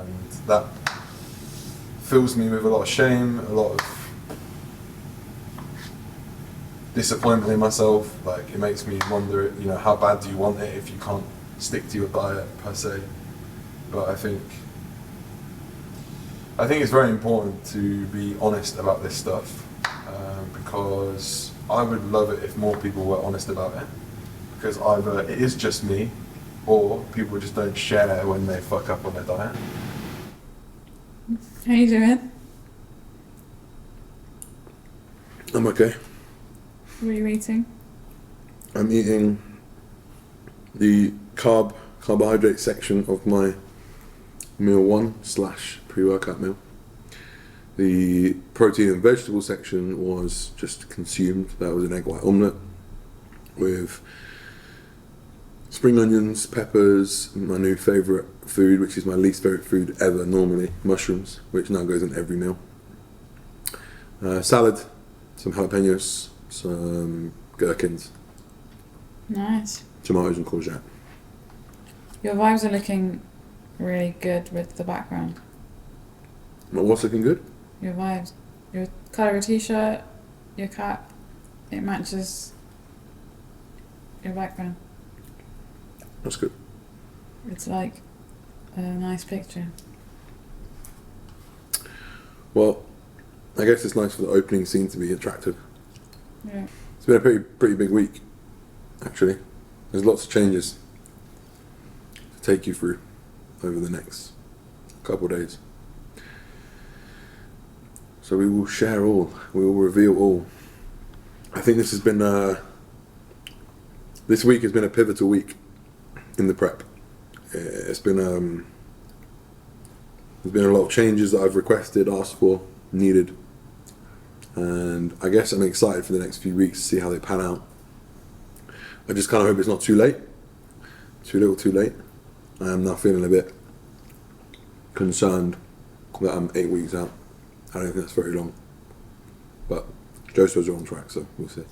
and that fills me with a lot of shame, a lot of disappointment in myself. Like, it makes me wonder, you know, how bad do you want it if you can't stick to your diet per se. But I think it's very important to be honest about this stuff, because I would love it if more people were honest about it, because either it is just me or people just don't share when they fuck up on their diet. How you doing? I'm okay. What are you eating? I'm eating the carbohydrate section of my meal 1 / pre-workout meal. The protein and vegetable section was just consumed. That was an egg white omelette with spring onions, peppers, my new favourite food, which is my least favourite food ever normally, mushrooms, which now goes in every meal. Salad, some jalapenos, some gherkins. Nice. Tomatoes and courgette. Your vibes are looking really good with the background. What's looking good? Your vibes. Your colour of your t-shirt, your cap, it matches your background. That's good. It's like a nice picture. Well, I guess it's nice for the opening scene to be attractive. Yeah. It's been a pretty big week, actually. There's lots of changes to take you through over the next couple of days. So we will share all. We will reveal all. I think this week has been a pivotal week in the prep. It's been there's been a lot of changes that I've requested, asked for, needed, and I guess I'm excited for the next few weeks to see how they pan out. I just kind of hope it's not too late, too little, too late. I am now feeling a bit concerned that I'm 8 weeks out. I don't think that's very long, but Joe says we're on track, so we'll see.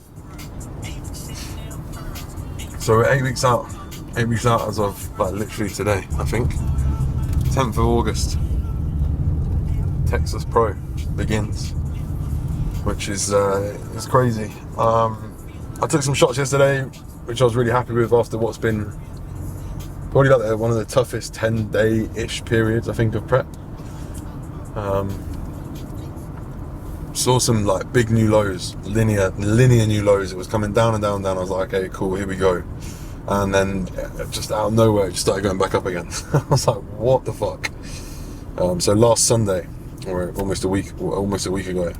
So we're 8 weeks out. 8 weeks out as of like literally today, I think. 10th of August. Texas Pro begins, which is crazy. I took some shots yesterday, which I was really happy with after what's been probably like one of the toughest 10-day-ish periods, I think, of prep. Saw some like big new lows, linear new lows. It was coming down and down and down. I was like, okay, cool, here we go. And then just out of nowhere, it just started going back up again. I was like, what the fuck? So last Sunday, or almost a week ago,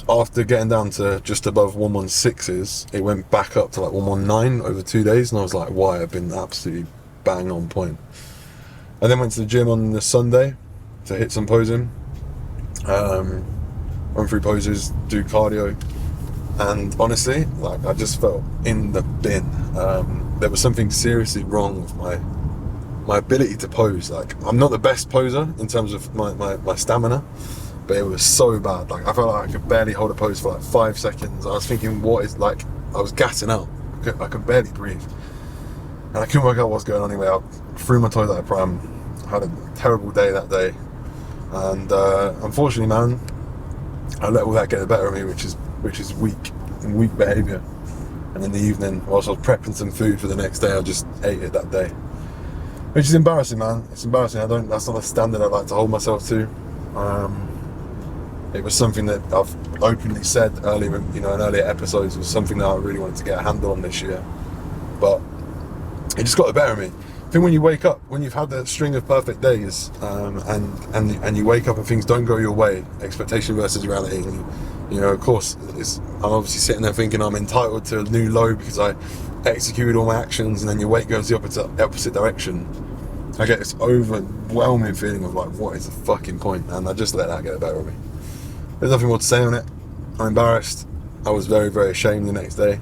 after getting down to just above 116s, it went back up to like 119 over 2 days, and I was like, why? I've been absolutely bang on point. And then went to the gym on the Sunday to hit some posing, run through poses, do cardio, and honestly, like, I just felt in the bin. There was something seriously wrong with my ability to pose. Like, I'm not the best poser in terms of my stamina, but it was so bad. Like, I felt like I could barely hold a pose for like 5 seconds. I was thinking, what is, like, I was gassing out. I could barely breathe. And I couldn't work out what's going on anyway. I threw my toys out of pram. I had a terrible day that day. And unfortunately, man, I let all that get the better of me, which is weak behaviour. And in the evening, whilst I was prepping some food for the next day, I just ate it that day. Which is embarrassing, man. It's embarrassing. That's not a standard I'd like to hold myself to. It was something that I've openly said earlier, in earlier episodes. It was something that I really wanted to get a handle on this year, but it just got the better of me. I think when you wake up, when you've had that string of perfect days, and you wake up and things don't go your way, expectation versus reality, and of course, I'm obviously sitting there thinking I'm entitled to a new low because I executed all my actions, and then your weight goes the opposite direction. I get this overwhelming feeling of like, what is the fucking point? And I just let that get the better of me. There's nothing more to say on it. I'm embarrassed. I was very, very ashamed the next day.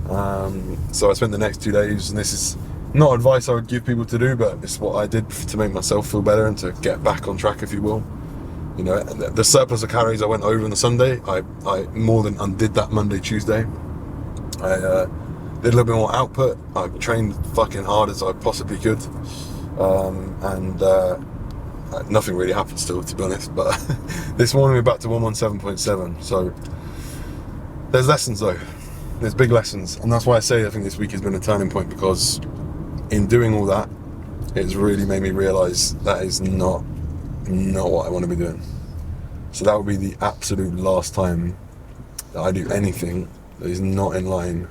So I spent the next 2 days, and this is not advice I would give people to do, but it's what I did to make myself feel better and to get back on track, if you will. The surplus of calories I went over on the Sunday, I more than undid that Monday, Tuesday. I did a little bit more output. I trained fucking hard as I possibly could. And nothing really happened still, to be honest. But this morning we're back to 117.7. So there's lessons though. There's big lessons, and that's why I say I think this week has been a turning point, because in doing all that, it's really made me realise that is not what I want to be doing. So that would be the absolute last time that I do anything that is not in line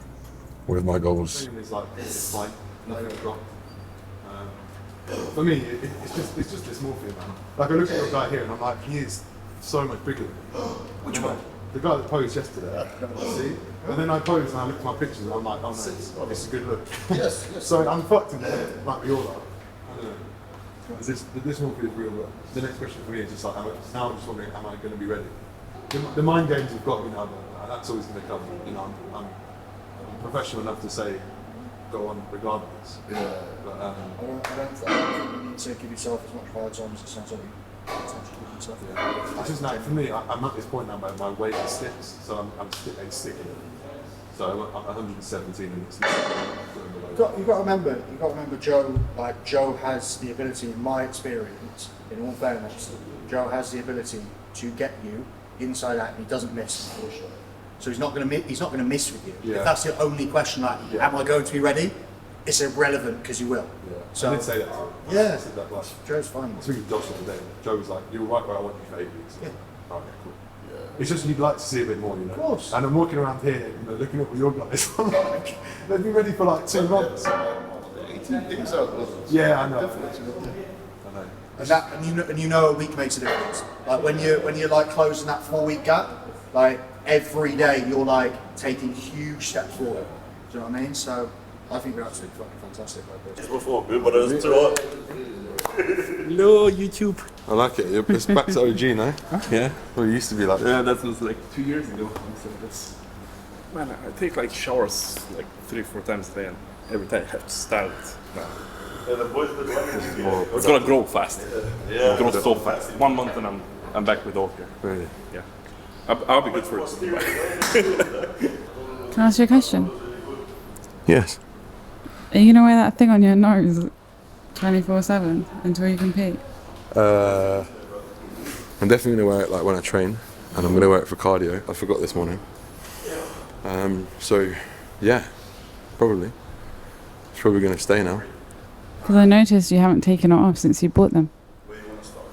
with my goals. It's like nothing dropped. For me, it's just dysmorphia, man. Like, I look at your guy here and I'm like, he is so much bigger than me. Which one? The guy that posed yesterday. See? And then I pose and I look at my pictures and I'm like, oh no, it's a good look. Yes. So I'm fucked in the head, like we all are. I don't know. The dysmorphia is real. The next question for me is just like, now I'm just wondering, am I going to be ready? The mind games have got me now, but that's always going to come. You know, I'm professional enough to say, go on regardless. Yeah. But, I don't think you need to give yourself as much hard time as it sounds like you potentially give yourself. Yeah. It's just like, for me, I'm at this point now where my weight sticks, so I'm sticking. So I'm 117 and it's you've got to remember Joe. Like, Joe has the ability, in my experience, in all fairness, Joe has the ability to get you inside out, and he doesn't miss, unfortunately. So he's not going to miss with you. Yeah. If that's the only question, like, am I going to be ready? It's irrelevant because you will. Yeah. So I did say that to him. Yeah. I said that last. Joe's fine. I was speaking to Josh the other day. Joe was like, "You were right where I want you for 8 weeks." Yeah. Oh, okay, cool. Yeah. It's just you'd like to see a bit more, you know. Of course. And I'm walking around here, you know, looking at what your guys. I'm like, they've been ready for like 2 months. 18 things out. Yeah, I know. Definitely. I know. And you know a week makes a difference. Like when you're like closing that 4-week gap, like every day you're like taking huge steps forward. Do you know what I mean? So I think we're absolutely fucking fantastic like this. Hello, YouTube. I like it. It's back to OG now. Yeah. Well, it used to be like. Yeah, that was like 2 years ago. So that's, man, I take like showers like 3-4 times a day, and every time I have to style it. No. It's gonna grow fast. It grows so fast. 1 month and I'm back with Orca. Really? Yeah. I'll be good for it. Can I ask you a question? Yes. Are you gonna wear that thing on your nose 24/7 until you compete? I'm definitely gonna wear it like when I train, and I'm gonna wear it for cardio. I forgot this morning. So, yeah, probably. It's probably gonna stay now. Because I noticed you haven't taken it off since you bought them.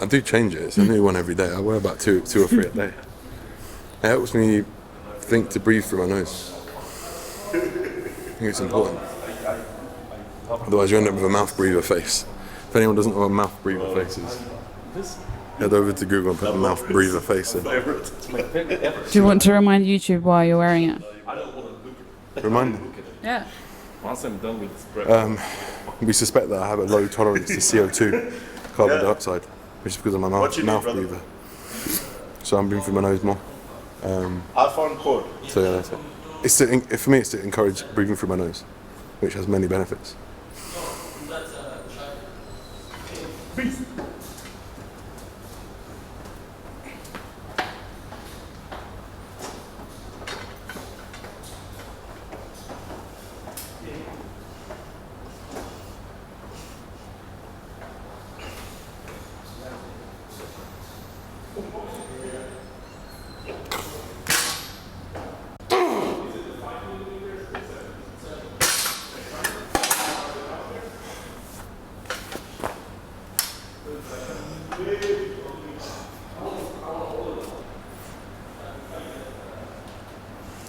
I do change it. It's a new one every day. I wear about two or three a day. It helps me think to breathe through my nose. I think it's important. Otherwise you end up with a mouth breather face. If anyone doesn't know what a mouth breather face is, head over to Google and put a mouth breather face in. Do you want to remind YouTube why you're wearing it? Remind them. Yeah. Once I'm done with this prep. We suspect that I have a low tolerance to CO2, carbon dioxide, which is because of my mouth breather. So I'm breathing through my nose more. I found code. So yeah, that's it. For me, it's to encourage breathing through my nose, which has many benefits.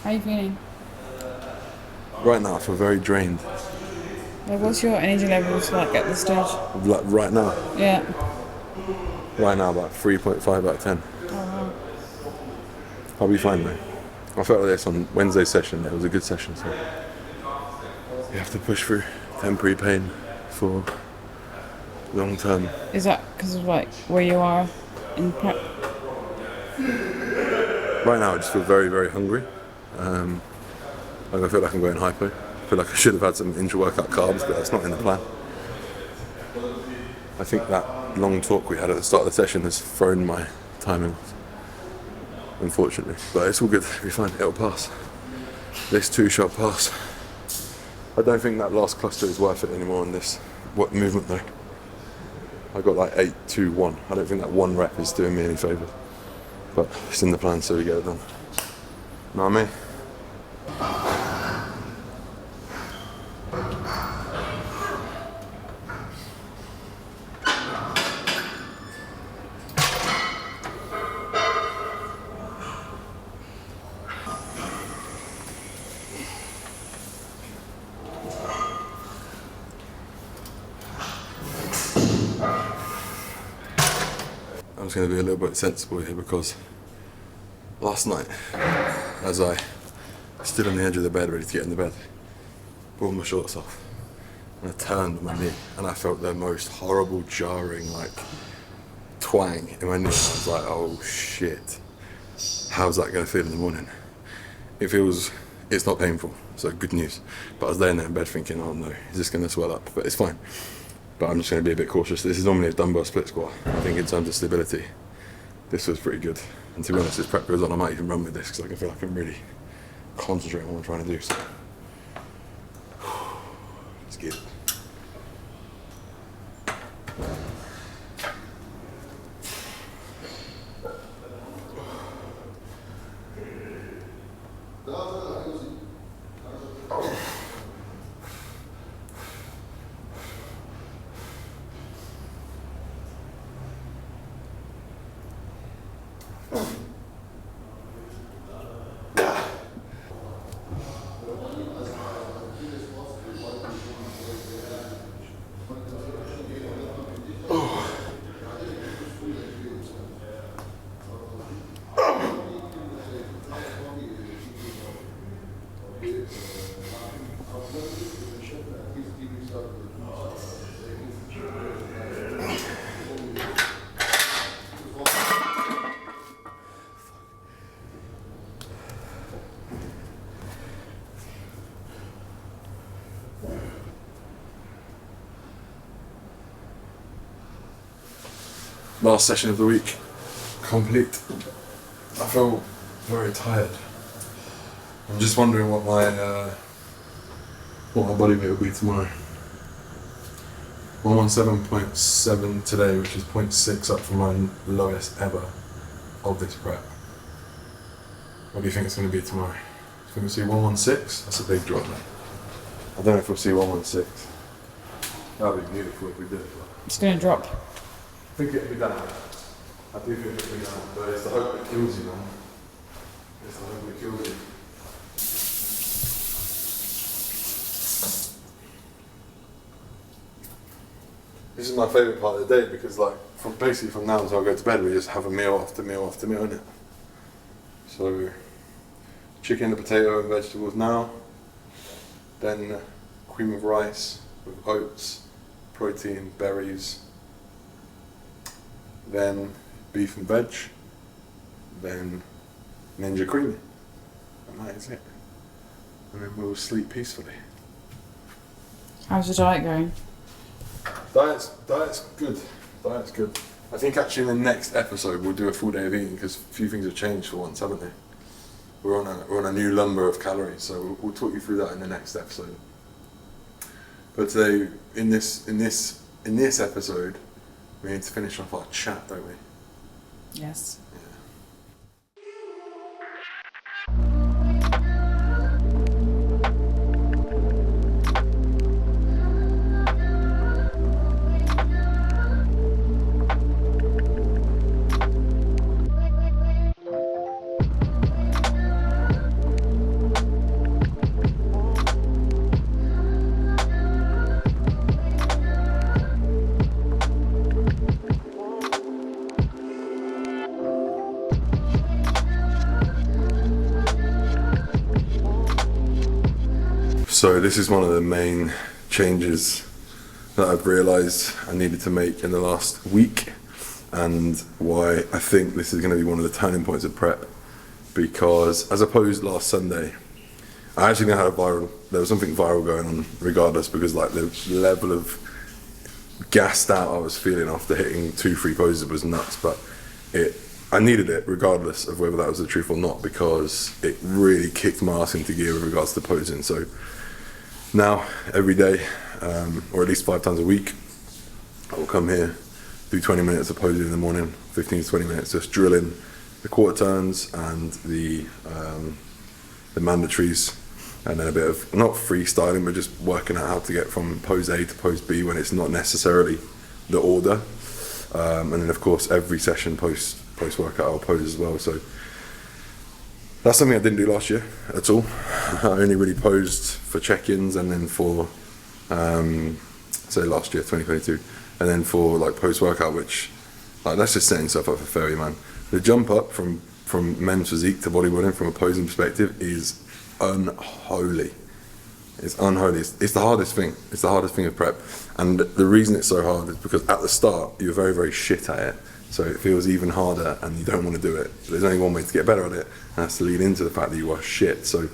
How are you feeling? Right now, I feel very drained. Like, what's your energy levels like at this stage? Like right now, Yeah. about 3.5 out of 10. Oh, wow. I'll be fine though. I felt like this on Wednesday's session. It was a good session, so you have to push through temporary pain for long term. Is that because of like where you are in prep? Right now, I just feel very, very hungry. Like I feel like I'm going hypo. I feel like I should have had some intra-workout carbs, but that's not in the plan. I think that long talk we had at the start of the session has thrown my timing off, unfortunately. But it's all good. It'll be fine. It'll pass. This too shall pass. I don't think that last cluster is worth it anymore on this movement though. I got like 8-2-1. I don't think that one rep is doing me any favours. But it's in the plan, so we get it done. Know what I mean? I'm just going to be a little bit sensible here because last night, as I stood on the edge of the bed ready to get in the bed, pulled my shorts off and I turned on my knee and I felt the most horrible jarring like twang in my knee. I was like, oh shit, how's that going to feel in the morning? It's not painful, so good news. But I was laying there in bed thinking, oh no, is this going to swell up? But it's fine. But I'm just going to be a bit cautious. This is normally a dumbbell split squat. I think in terms of stability, this was pretty good. And to be honest, as prep goes on, I might even run with this because I can feel like I'm really concentrating on what I'm trying to do. So, let's get it. Last session of the week, complete. I feel very tired. I'm just wondering what my body weight will be tomorrow. 117.7 today, which is 0.6 up from my lowest ever of this prep. What do you think it's going to be tomorrow? It's going to see 116? That's a big drop, man. I don't know if we'll see 116. That would be beautiful if we did. It's going to drop. I think it'll be down. I do think it'll be down, but it's the hope that kills you, man. It's the hope that kills you. This is my favourite part of the day because, like, from now until I go to bed, we just have a meal after meal after meal, innit? So, chicken, potato, and vegetables now. Then cream of rice with oats, protein, berries. Then beef and veg, then Ninja Creamy, and that is it. And then we'll sleep peacefully. How's your diet going? Diet's good. Diet's good. I think actually in the next episode we'll do a full day of eating because a few things have changed for once, haven't they? We're on a new number of calories, so we'll talk you through that in the next episode. But today, in this episode, we need to finish off our chat, don't we? Yes. So this is one of the main changes that I've realised I needed to make in the last week, and why I think this is going to be one of the turning points of prep, because as opposed last Sunday, I actually had there was something viral going on regardless, because like the level of gassed out I was feeling after hitting 2 free poses was nuts, but I needed it regardless of whether that was the truth or not, because it really kicked my ass into gear with regards to posing. So now every day, or at least 5 times a week, I will come here do 20 minutes of posing in the morning, 15 to 20 minutes, just drilling the quarter turns and the mandatories, and then a bit of, not freestyling, but just working out how to get from pose A to pose B when it's not necessarily the order. And then of course every session post workout I'll pose as well. So that's something I didn't do last year at all. I only really posed for check-ins, and then for say last year 2022, and then for like post workout, which like that's just setting stuff up for failure, man. The jump up from men's physique to bodybuilding from a posing perspective is unholy. It's unholy. It's the hardest thing. It's the hardest thing of prep. And the reason it's so hard is because at the start you're very, very shit at it. So it feels even harder and you don't want to do it. There's only one way to get better at it, and that's to lean into the fact that you are shit. So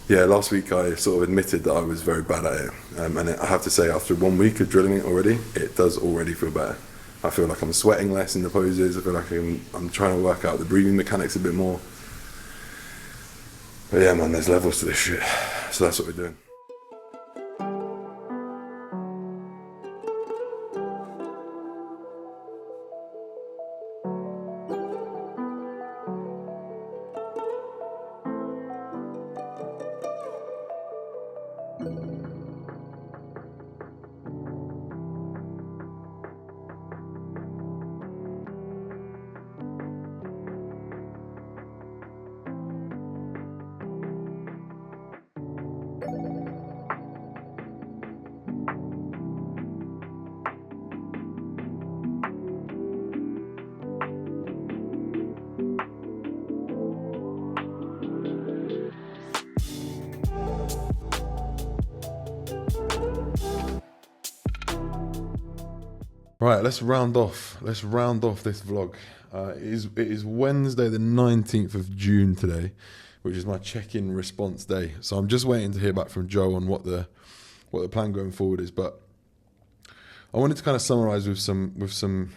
yeah, last week I sort of admitted that I was very bad at it. And I have to say, after 1 week of drilling it already, it does already feel better. I feel like I'm sweating less in the poses. I feel like I'm trying to work out the breathing mechanics a bit more. But yeah, man, there's levels to this shit. So that's what we're doing. Right, let's round off this vlog. It is Wednesday the 19th of June today, which is my check-in response day. So I'm just waiting to hear back from Joe on what the plan going forward is. But I wanted to kind of summarize with some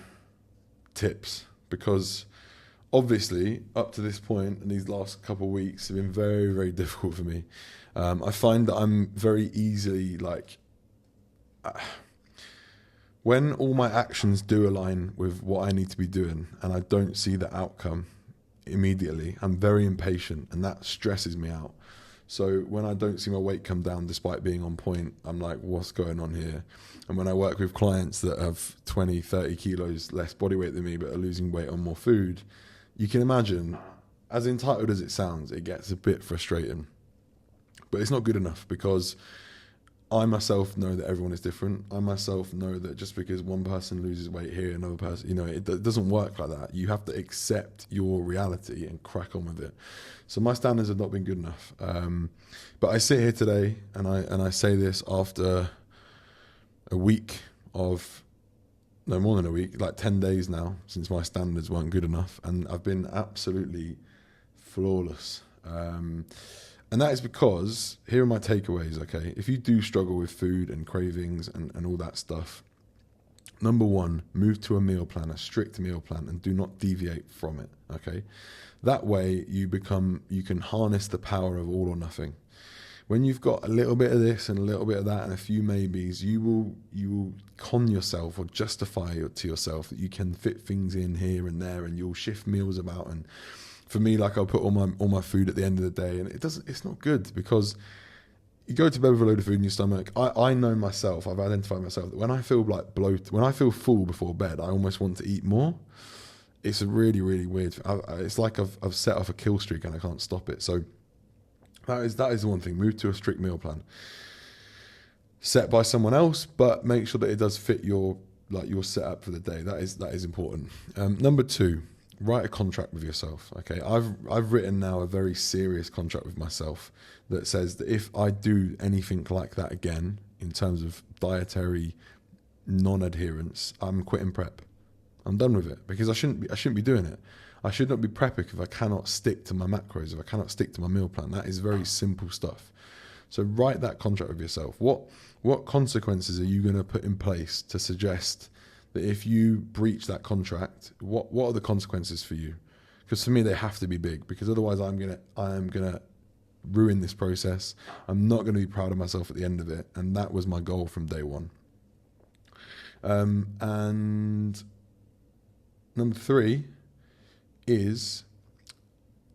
tips, because obviously up to this point and these last couple of weeks have been very, very difficult for me. I find that I'm very easily like... when all my actions do align with what I need to be doing and I don't see the outcome immediately, I'm very impatient, and that stresses me out. So when I don't see my weight come down despite being on point, I'm like, what's going on here? And when I work with clients that have 20, 30 kilos less body weight than me but are losing weight on more food, you can imagine, as entitled as it sounds, it gets a bit frustrating. But it's not good enough, because I myself know that everyone is different. I myself know that just because one person loses weight here, another person, it doesn't work like that. You have to accept your reality and crack on with it. So my standards have not been good enough. But I sit here today and I say this after a week of, no more than a week, like 10 days now since my standards weren't good enough. And I've been absolutely flawless. And that is because, here are my takeaways, okay? If you do struggle with food and cravings and all that stuff, number one, move to a meal plan, a strict meal plan, and do not deviate from it, okay? That way you can harness the power of all or nothing. When you've got a little bit of this and a little bit of that and a few maybes, you will con yourself or justify it to yourself that you can fit things in here and there, and you'll shift meals about. And for me, like, I'll put all my food at the end of the day, and it's not good, because you go to bed with a load of food in your stomach. I know myself, I've identified myself, that when I feel like bloated, when I feel full before bed, I almost want to eat more. It's a really, really weird, it's like I've set off a kill streak and I can't stop it. So that is the one thing. Move to a strict meal plan set by someone else, but make sure that it does fit your setup for the day. That is important. Number two, write a contract with yourself. Okay, I've written now a very serious contract with myself that says that if I do anything like that again in terms of dietary non-adherence, I'm quitting prep. I'm done with it, because I shouldn't be doing it. I should not be prepping if I cannot stick to my macros, if I cannot stick to my meal plan. That is very simple stuff. So write that contract with yourself. What consequences are you going to put in place to suggest that if you breach that contract, what are the consequences for you? Because for me, they have to be big, because otherwise I am gonna ruin this process. I'm not going to be proud of myself at the end of it, and that was my goal from day one. And Number 3 is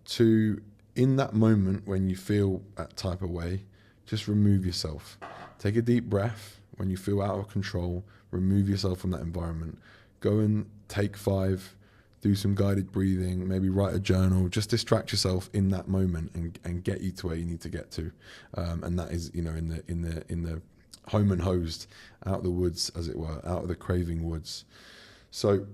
to, in that moment when you feel that type of way, just remove yourself. Take a deep breath. When you feel out of control, remove yourself from that environment. Go and take 5, do some guided breathing, maybe write a journal, just distract yourself in that moment and get you to where you need to get to. And that is, in the home and hosed, out of the woods, as it were, out of the craving woods. So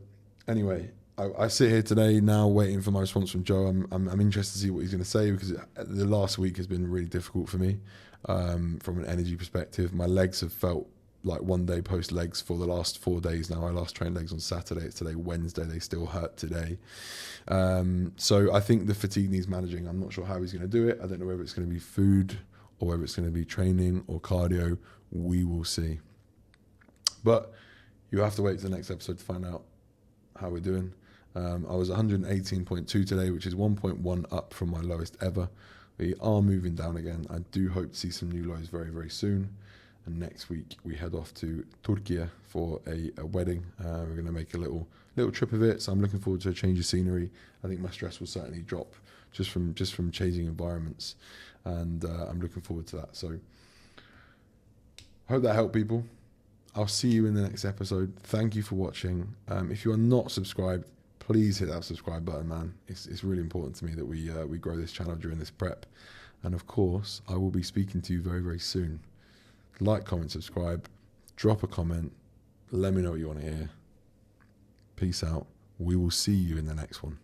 anyway, I sit here today now waiting for my response from Joe. I'm interested to see what he's going to say, because the last week has been really difficult for me from an energy perspective. My legs have felt like one day post legs for the last 4 days now. I last trained legs on Saturday. It's today Wednesday. They still hurt today. So I think the fatigue needs managing. I'm not sure how he's going to do it. I don't know whether it's going to be food or whether it's going to be training or cardio. We will see. But you have to wait to the next episode to find out how we're doing. I was 118.2 today, which is 1.1 up from my lowest ever. We are moving down again. I do hope to see some new lows very, very soon. And next week we head off to Turkey for a wedding. We're going to make a little trip of it. So I'm looking forward to a change of scenery. I think my stress will certainly drop just from changing environments, and I'm looking forward to that. So hope that helped people. I'll see you in the next episode. Thank you for watching. If you are not subscribed, please hit that subscribe button, man. It's really important to me that we grow this channel during this prep. And of course, I will be speaking to you very, very soon. Like, comment, subscribe, drop a comment, let me know what you want to hear. Peace out. We will see you in the next one.